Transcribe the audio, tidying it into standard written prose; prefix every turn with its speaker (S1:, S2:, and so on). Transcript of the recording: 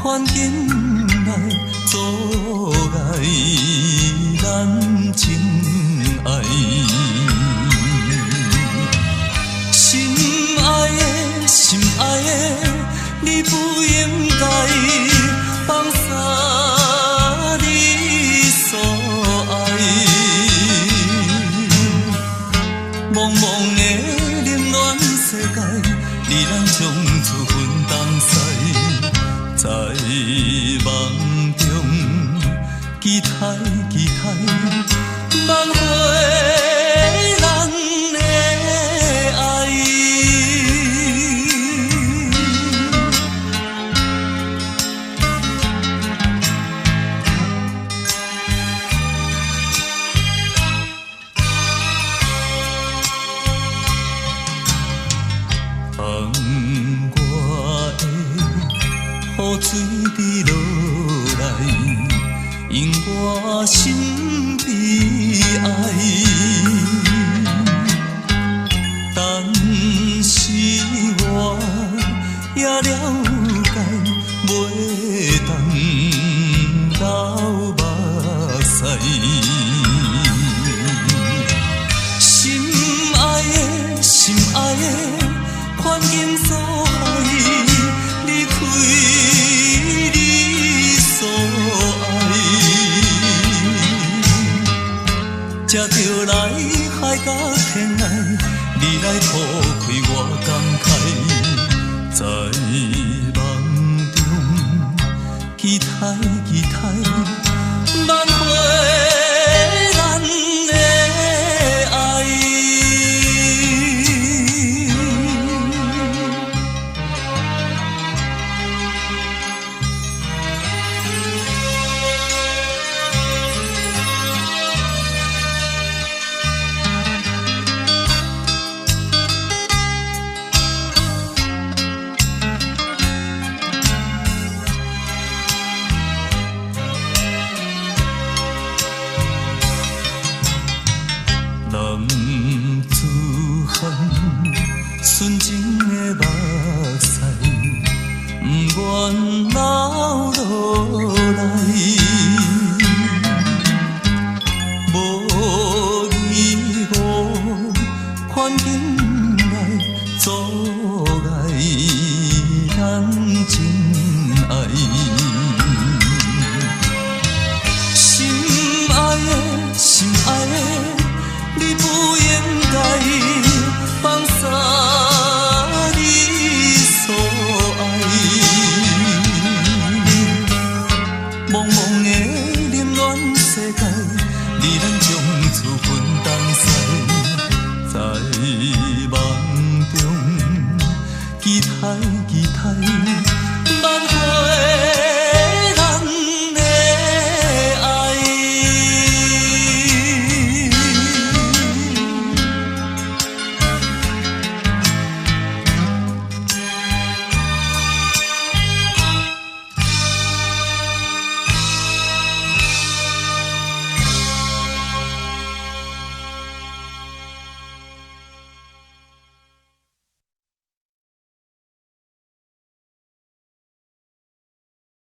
S1: 环境来阻碍咱真爱。心爱的，心爱的，你不应该放下你所爱。茫茫的冷暖世界，你咱将出分东西，在梦中期待期待，挽回咱的爱。放我的雨水滴落来，因我心悲哀。但是我也了解，袂当流目屎。心爱的，心爱的，环境所害，离开你所爱，才着来海角天涯，你来铺开我感慨，在梦中期待期待，挽回咱的爱。男子汉纯情的目屎，不愿流落来。无你我，环境来阻碍咱真爱。心爱的，心爱的，你不应该放下你所爱。茫茫的冷暖世界，你咱将